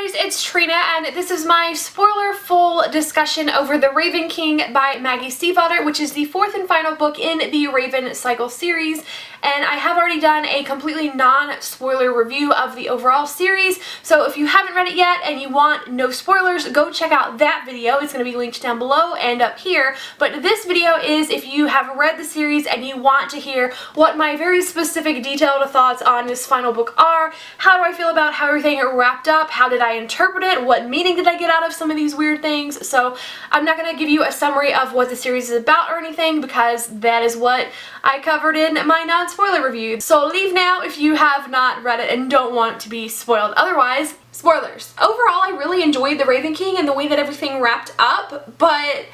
Spoileries, it's Trina, and this is my spoiler-full discussion over The Raven King by Maggie Stiefvater, which is the fourth and final book in the Raven Cycle series. And I have already done a completely non-spoiler review of the overall series, so if you haven't read it yet and you want no spoilers, go check out that video. It's going to be linked down below and up here. But this video is if you have read the series and you want to hear what my very specific detailed thoughts on this final book are. How do I feel about how everything wrapped up? How did I interpret it? What meaning did I get out of some of these weird things? So I'm not going to give you a summary of what the series is about or anything, because that is what I covered in my non-spoiler review. So leave now if you have not read it and don't want to be spoiled. Otherwise, spoilers. Overall, I really enjoyed The Raven King and the way that everything wrapped up, but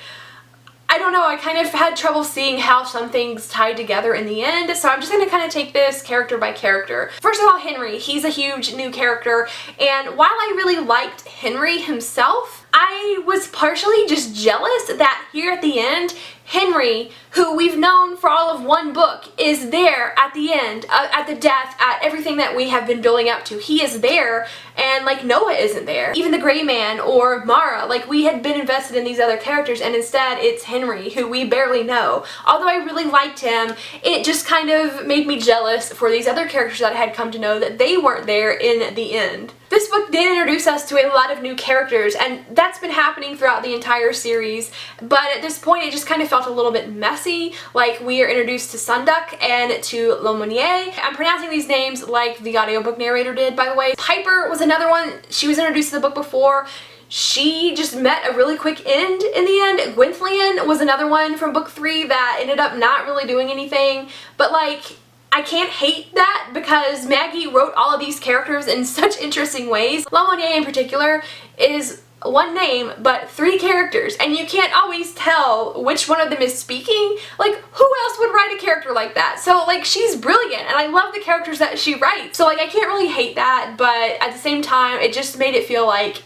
I don't know, I kind of had trouble seeing how some things tied together in the end, so I'm just going to kind of take this character by character. First of all, Henry. He's a huge new character, and while I really liked Henry himself, I was partially just jealous that here at the end, Henry, who we've known for all of one book, is there at the end, at the death, at everything that we have been building up to. He is there, and like Noah isn't there. Even the Gray Man or Mara, like we had been invested in these other characters, and instead it's Henry, who we barely know. Although I really liked him, it just kind of made me jealous for these other characters that I had come to know that they weren't there in the end. This book did introduce us to a lot of new characters, and that's been happening throughout the entire series, but at this point it just kind of felt a little bit messy. Like, we are introduced to Sunduck and to L'Aumônier. I'm pronouncing these names like the audiobook narrator did, by the way. Piper was another one. She was introduced to the book before. She just met a really quick end in the end. Gwenthlian was another one from book 3 that ended up not really doing anything, but like, I can't hate that because Maggie wrote all of these characters in such interesting ways. L'Aumônier in particular is one name but 3 characters, and you can't always tell which one of them is speaking. Like, who else would write a character like that? So like, she's brilliant and I love the characters that she writes. So like, I can't really hate that, but at the same time it just made it feel like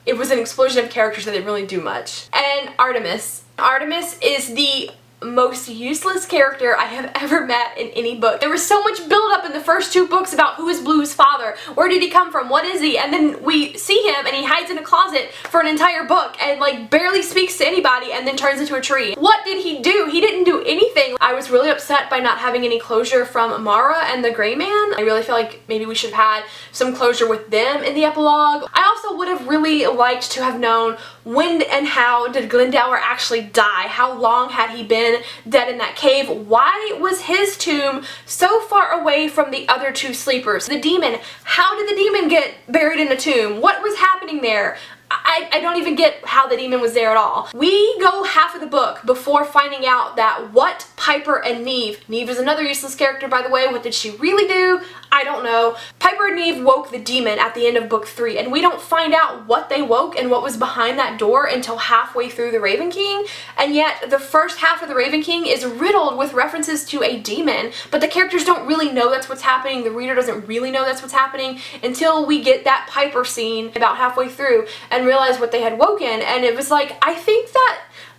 it was an explosion of characters that didn't really do much. And Artemis. Artemis is the most useless character I have ever met in any book. There was so much build up in the first 2 books about who is Blue's father, where did he come from, what is he, and then we see him and he hides in a closet for an entire book and like barely speaks to anybody and then turns into a tree. What did he do? He didn't do anything. I was really upset by not having any closure from Mara and the Gray Man. I really feel like maybe we should have had some closure with them in the epilogue. I also would have really liked to have known when and how did Glendower actually die? How long had he been dead in that cave? Why was his tomb so far away from the other 2 sleepers? The demon, how did the demon get buried in a tomb? What was happening there? I don't even get how the demon was there at all. We go half of the book before finding out that what Piper and Neve is another useless character, by the way. What did she really do? I don't know. Piper and Neve woke the demon at the end of book 3, and we don't find out what they woke and what was behind that door until halfway through The Raven King, and yet the first half of The Raven King is riddled with references to a demon, but the characters don't really know that's what's happening. The reader doesn't really know that's what's happening until we get that Piper scene about halfway through and realize what they had woken. And it was like, I think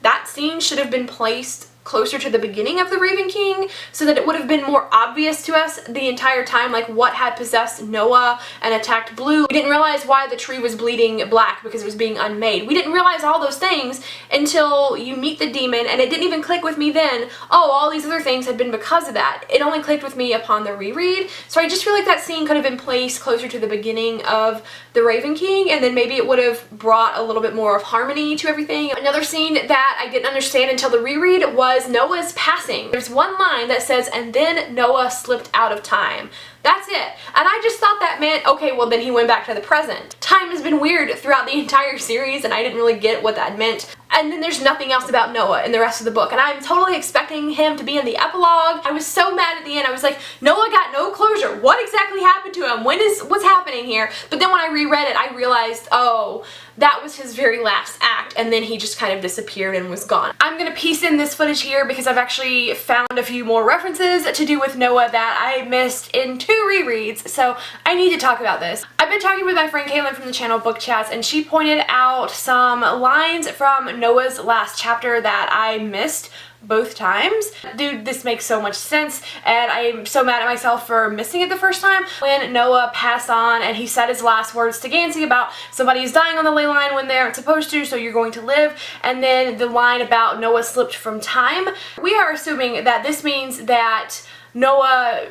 that scene should have been placed closer to the beginning of The Raven King so that it would have been more obvious to us the entire time, like what had possessed Noah and attacked Blue. We didn't realize why the tree was bleeding black because it was being unmade. We didn't realize all those things until you meet the demon, and it didn't even click with me then, oh, all these other things had been because of that. It only clicked with me upon the reread. So I just feel like that scene could have been placed closer to the beginning of The Raven King, and then maybe it would have brought a little bit more of harmony to everything. Another scene that I didn't understand until the reread was Noah's passing. There's one line that says, and then Noah slipped out of time. That's it. And I just thought that meant, okay, well then he went back to the present. Time has been weird throughout the entire series, and I didn't really get what that meant. And then there's nothing else about Noah in the rest of the book, and I'm totally expecting him to be in the epilogue. I was so mad at the end. I was like, Noah got no closure. What exactly happened to him? What's happening here? But then when I reread it, I realized, oh, that was his very last act, and then he just kind of disappeared and was gone. I'm gonna piece in this footage here because I've actually found a few more references to do with Noah that I missed in 2 rereads, so I need to talk about this. I've been talking with my friend Caitlin from the channel Book Chats, and she pointed out some lines from Noah's last chapter that I missed both times. Dude, this makes so much sense, and I'm so mad at myself for missing it the first time. When Noah passed on and he said his last words to GANSEY about somebody's dying on the ley line when they aren't supposed to, so you're going to live, and then the line about Noah slipped from time, we are assuming that this means that Noah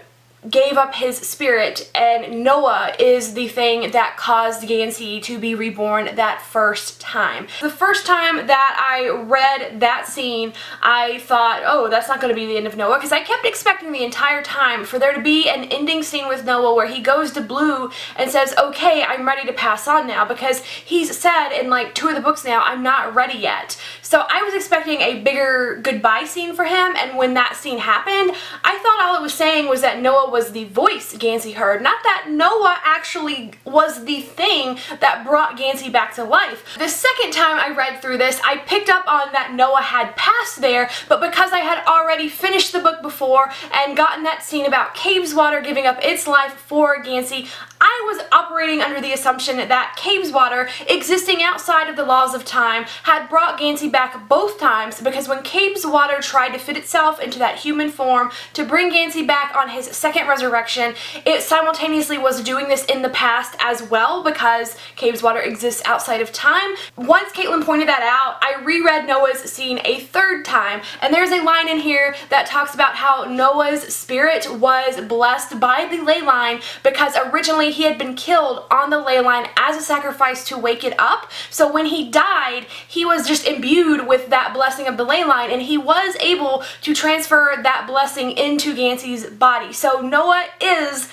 gave up his spirit, and Noah is the thing that caused GANSEY to be reborn that first time. The first time that I read that scene, I thought, oh, that's not going to be the end of Noah, because I kept expecting the entire time for there to be an ending scene with Noah where he goes to Blue and says, okay, I'm ready to pass on now, because he's said in like 2 of the books now, I'm not ready yet. So I was expecting a bigger goodbye scene for him, and when that scene happened, I thought all it was saying was that Noah was the voice GANSEY heard, not that Noah actually was the thing that brought GANSEY back to life. The second time I read through this, I picked up on that Noah had passed there, but because I had already finished the book before and gotten that scene about Cabeswater giving up its life for GANSEY, I was operating under the assumption that Cabeswater, existing outside of the laws of time, had brought GANSEY back both times, because when Cabeswater tried to fit itself into that human form to bring GANSEY back on his second resurrection, it simultaneously was doing this in the past as well, because Cabeswater exists outside of time. Once Caitlin pointed that out, I reread Noah's scene a third time, and there's a line in here that talks about how Noah's spirit was blessed by the ley line because originally he had been killed on the ley line as a sacrifice to wake it up. So when he died, he was just imbued with that blessing of the ley line, and he was able to transfer that blessing into GANSEY's body. So Noah is,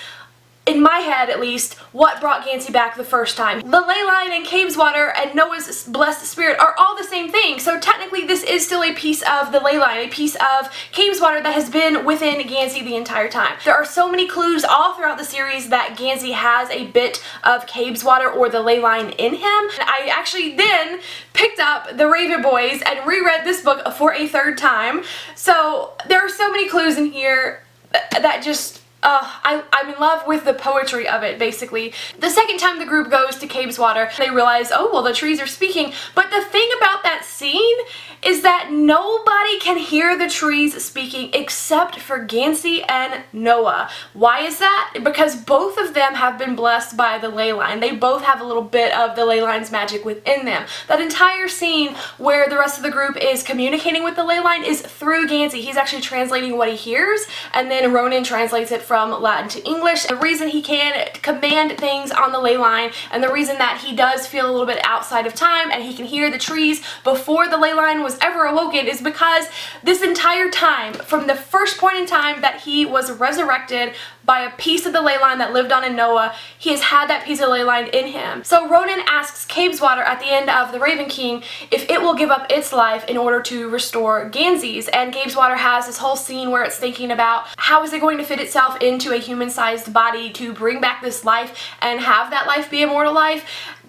in my head at least, what brought GANSEY back the first time. The ley line and Cabeswater and Noah's blessed spirit are all the same thing, so technically this is still a piece of the ley line, a piece of Cabeswater that has been within GANSEY the entire time. There are so many clues all throughout the series that GANSEY has a bit of Cabeswater or the ley line in him. And I actually then picked up the Raven Boys and reread this book for a third time, so there are so many clues in here that just I'm in love with the poetry of it, basically. The second time the group goes to Cabeswater, they realize, oh, well, the trees are speaking. But the thing about that scene is that nobody can hear the trees speaking except for GANSEY and Noah. Why is that? Because both of them have been blessed by the ley line. They both have a little bit of the ley line's magic within them. That entire scene where the rest of the group is communicating with the ley line is through GANSEY. He's actually translating what he hears, and then Ronan translates it from Latin to English. The reason he can command things on the ley line, and the reason that he does feel a little bit outside of time and he can hear the trees before the ley line was ever awoken, is because this entire time, from the first point in time that he was resurrected by a piece of the ley line that lived on in Noah, he has had that piece of ley line in him. So Ronan asks Cabeswater at the end of The Raven King if it will give up its life in order to restore GANSEY's, and Cabeswater has this whole scene where it's thinking about how is it going to fit itself into a human-sized body to bring back this life and have that life be immortal life.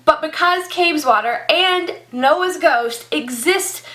But because Cabeswater and Noah's ghost exist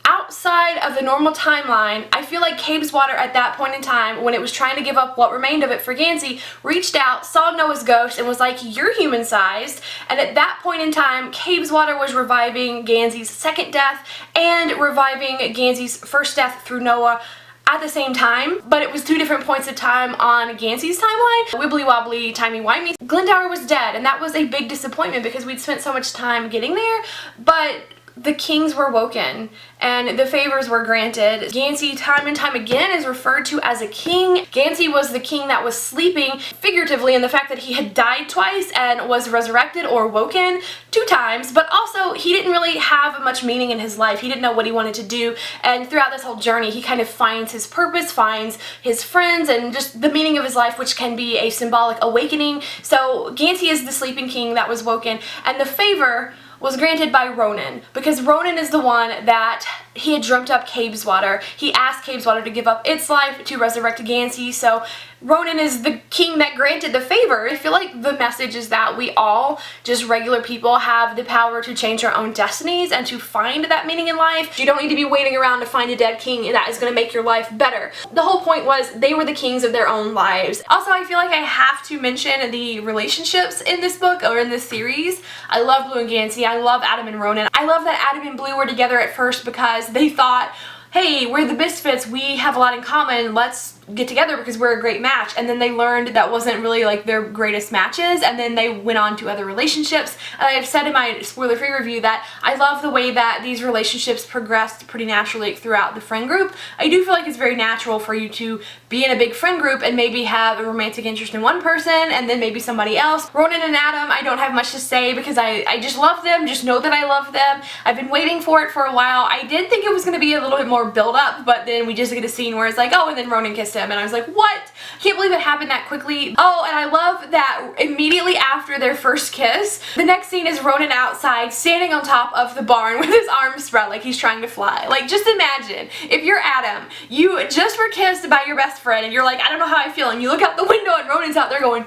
outside of the normal timeline, I feel like Cabeswater at that point in time, when it was trying to give up what remained of it for GANSEY, reached out, saw Noah's ghost, and was like, you're human-sized. And at that point in time, Cabeswater was reviving GANSEY's second death and reviving GANSEY's first death through Noah at the same time, but it was 2 different points of time on GANSEY's timeline. Wibbly wobbly, timey-wimey. Glendower was dead, and that was a big disappointment because we'd spent so much time getting there, but the kings were woken and the favors were granted. GANSEY time and time again is referred to as a king. GANSEY was the king that was sleeping, figuratively, in the fact that he had died twice and was resurrected or woken 2 times, but also he didn't really have much meaning in his life. He didn't know what he wanted to do, and throughout this whole journey he kind of finds his purpose, finds his friends, and just the meaning of his life, which can be a symbolic awakening. So GANSEY is the sleeping king that was woken, and the favor was granted by Ronan, because Ronan is the one that he had dreamt up Cabeswater. He asked Cabeswater to give up its life to resurrect GANSEY, so Ronan is the king that granted the favor. I feel like the message is that we all, just regular people, have the power to change our own destinies and to find that meaning in life. You don't need to be waiting around to find a dead king that is going to make your life better. The whole point was they were the kings of their own lives. Also, I feel like I have to mention the relationships in this book or in this series. I love Blue and GANSEY. I love Adam and Ronan. I love that Adam and Blue were together at first because they thought hey, we're the Misfits, we have a lot in common, let's get together because we're a great match. And then they learned that wasn't really like their greatest matches, and then they went on to other relationships. And I've said in my spoiler-free review that I love the way that these relationships progressed pretty naturally throughout the friend group. I do feel like it's very natural for you to be in a big friend group and maybe have a romantic interest in one person and then maybe somebody else. Ronan and Adam, I don't have much to say because I just love them. Just know that I love them. I've been waiting for it for a while. I did think it was going to be a little bit more build up, but then we just get a scene where it's like, oh, and then Ronan kissed him, and I was like, what? I can't believe it happened that quickly. Oh, and I love that immediately after their first kiss, the next scene is Ronan outside standing on top of the barn with his arms spread like he's trying to fly. Like, just imagine if you're Adam, you just were kissed by your best friend and you're like, I don't know how I feel, and you look out the window and Ronan's out there going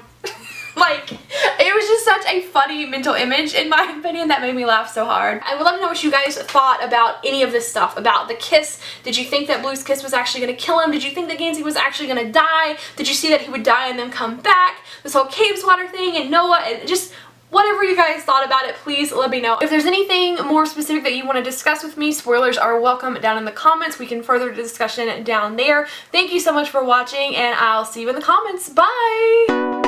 like, it was just such a funny mental image, in my opinion, that made me laugh so hard. I would love to know what you guys thought about any of this stuff, about the kiss. Did you think that Blue's kiss was actually going to kill him? Did you think that Gansey was actually going to die? Did you see that he would die and then come back? This whole caves water thing and Noah, and just whatever you guys thought about it, please let me know. If there's anything more specific that you want to discuss with me, spoilers are welcome down in the comments. We can further the discussion down there. Thank you so much for watching, and I'll see you in the comments. Bye!